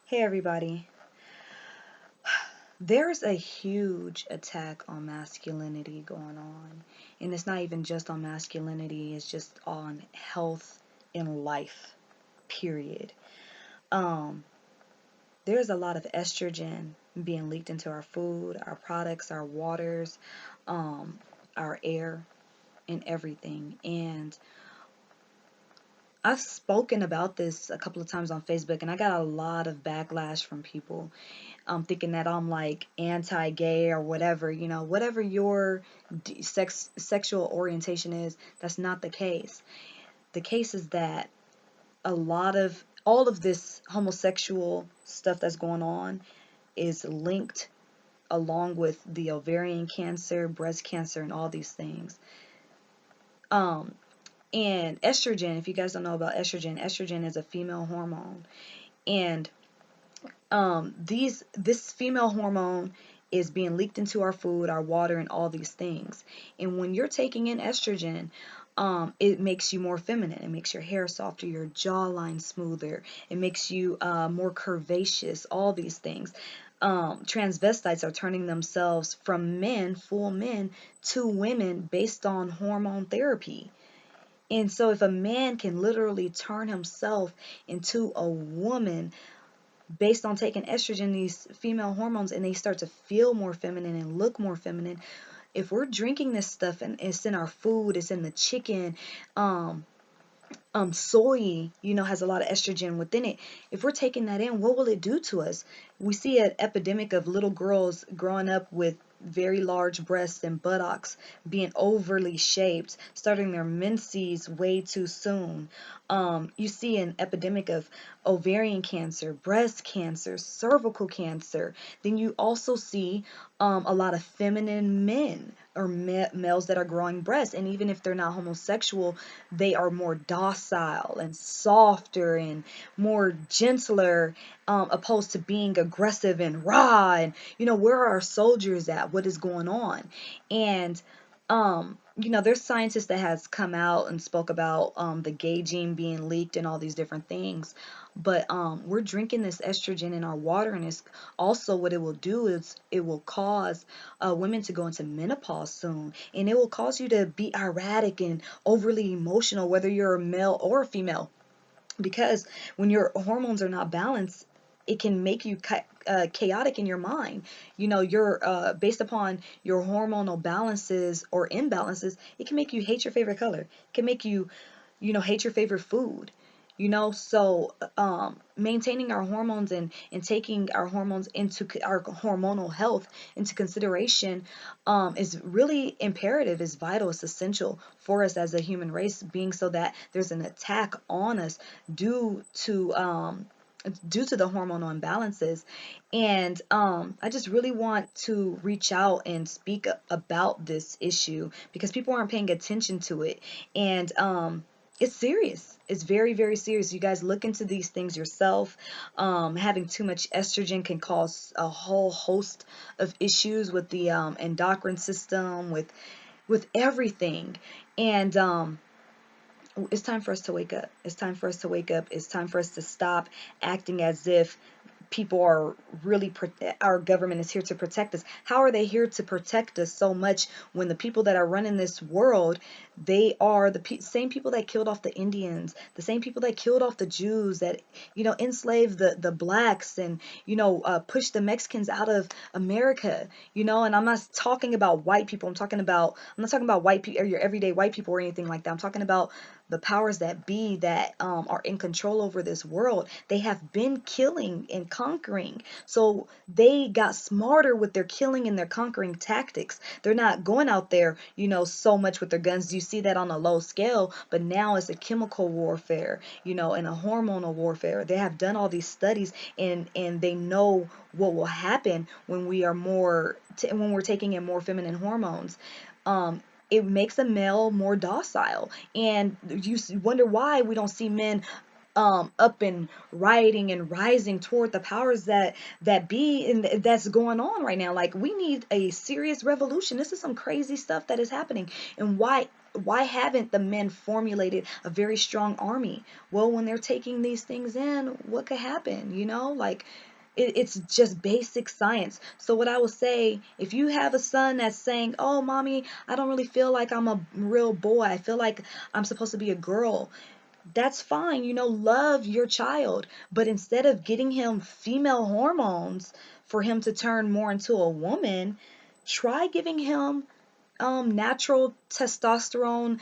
Hey everybody. There's a huge attack on masculinity going on. And it's not even just on masculinity, it's just on health in life, period. Um, there's a lot of estrogen being leaked into our food, our products, our waters, um, our air, and everything. And I've spoken about this a couple of times on Facebook, and I got a lot of backlash from people thinking that I'm like anti-gay or whatever, whatever your sexual orientation is. That's not the case. The case is that all of this homosexual stuff that's going on is linked along with the ovarian cancer, breast cancer, and all these things. Um, and estrogen, if you guys don't know about estrogen, estrogen is a female hormone, and this female hormone is being leaked into our food, our water, and all these things. And when you're taking in estrogen, it makes you more feminine. It makes your hair softer, your jawline smoother. It makes you more curvaceous. All these things. Transvestites are turning themselves from men, full men, to women based on hormone therapy. And so, if a man can literally turn himself into a woman based on taking estrogen, these female hormones, and they start to feel more feminine and look more feminine. If we're drinking this stuff and it's in our food, it's in the chicken, soy, has a lot of estrogen within it. If we're taking that in, what will it do to us? We see an epidemic of little girls growing up with very large breasts and buttocks, being overly shaped, starting their menses way too soon. You see an epidemic of ovarian cancer, breast cancer, cervical cancer. Then you also see a lot of feminine men or males that are growing breasts. And even if they're not homosexual, they are more docile and softer and more gentler, opposed to being aggressive and raw. And, where are our soldiers at? What is going on? And there's scientists that has come out and spoke about the gay gene being leaked and all these different things. But we're drinking this estrogen in our water, and it's also what it will do is it will cause women to go into menopause soon, and it will cause you to be erratic and overly emotional, whether you're a male or a female, because when your hormones are not balanced, it can make you chaotic in your mind. You're based upon your hormonal balances or imbalances. It can make you hate your favorite color. It can make you, hate your favorite food. So maintaining our hormones and taking our hormones into our hormonal health into consideration is really imperative, is vital, is essential for us as a human race being, so that there's an attack on us due to the hormonal imbalances. And I just really want to reach out and speak about this issue because people aren't paying attention to it. And it's serious. It's very, very serious. You guys look into these things yourself. Having too much estrogen can cause a whole host of issues with the endocrine system, with everything. And it's time for us to wake up. It's time for us to wake up. It's time for us to stop acting as if people are really our government is here to protect us. How are they here to protect us so much when the people that are running this world, they are the same people that killed off the Indians, the same people that killed off the Jews, that enslaved the blacks, and pushed the Mexicans out of America. And I'm not talking about white people. I'm not talking about white people or your everyday white people or anything like that. I'm talking about the powers that be that are in control over this world. They have been killing and conquering. So they got smarter with their killing and their conquering tactics. They're not going out there, so much with their guns. You see that on a low scale, but now it's a chemical warfare, and a hormonal warfare. They have done all these studies, and they know what will happen when we are when we're taking in more feminine hormones. It makes a male more docile, and you wonder why we don't see men up and rioting and rising toward the powers that be, and that's going on right now. Like, we need a serious revolution. This is some crazy stuff that is happening. And why Why haven't the men formulated a very strong army? Well, when they're taking these things in, what could happen? Like it's just basic science. So what I will say, if you have a son that's saying, "Oh, mommy, I don't really feel like I'm a real boy. I feel like I'm supposed to be a girl." That's fine, love your child. But instead of getting him female hormones for him to turn more into a woman, try giving him natural testosterone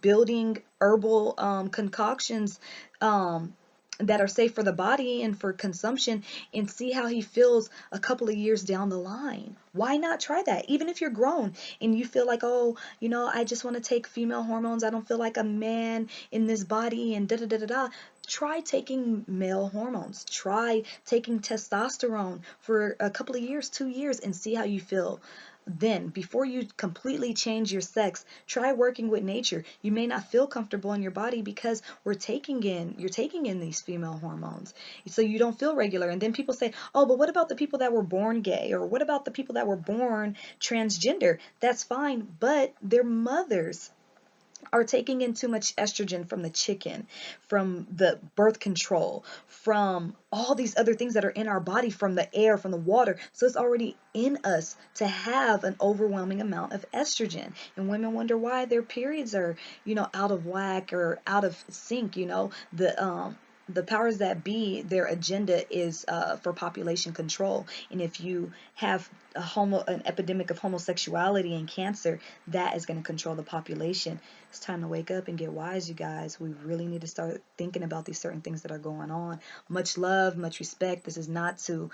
building herbal concoctions um, that are safe for the body and for consumption, and see how he feels a couple of years down the line. Why not try that? Even if you're grown and you feel like, oh, I just want to take female hormones. I don't feel like a man in this body and da da da da da. Try taking male hormones. Try taking testosterone for a couple of years, 2 years, and see how you feel. Then, before you completely change your sex, try working with nature. You may not feel comfortable in your body because you're taking in these female hormones. So you don't feel regular. And then people say, oh, but what about the people that were born gay? Or what about the people that were born transgender? That's fine, but their mothers are taking in too much estrogen from the chicken, from the birth control, from all these other things that are in our body, from the air, from the water. So it's already in us to have an overwhelming amount of estrogen. And women wonder why their periods are, out of whack or out of sync. The powers that be, their agenda is for population control. And if you have an epidemic of homosexuality and cancer, that is going to control the population. It's time to wake up and get wise, you guys. We really need to start thinking about these certain things that are going on. Much love, much respect. This is not to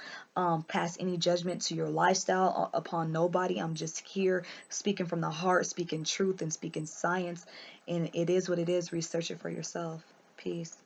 pass any judgment to your lifestyle upon nobody. I'm just here speaking from the heart, speaking truth, and speaking science. And it is what it is. Research it for yourself. Peace.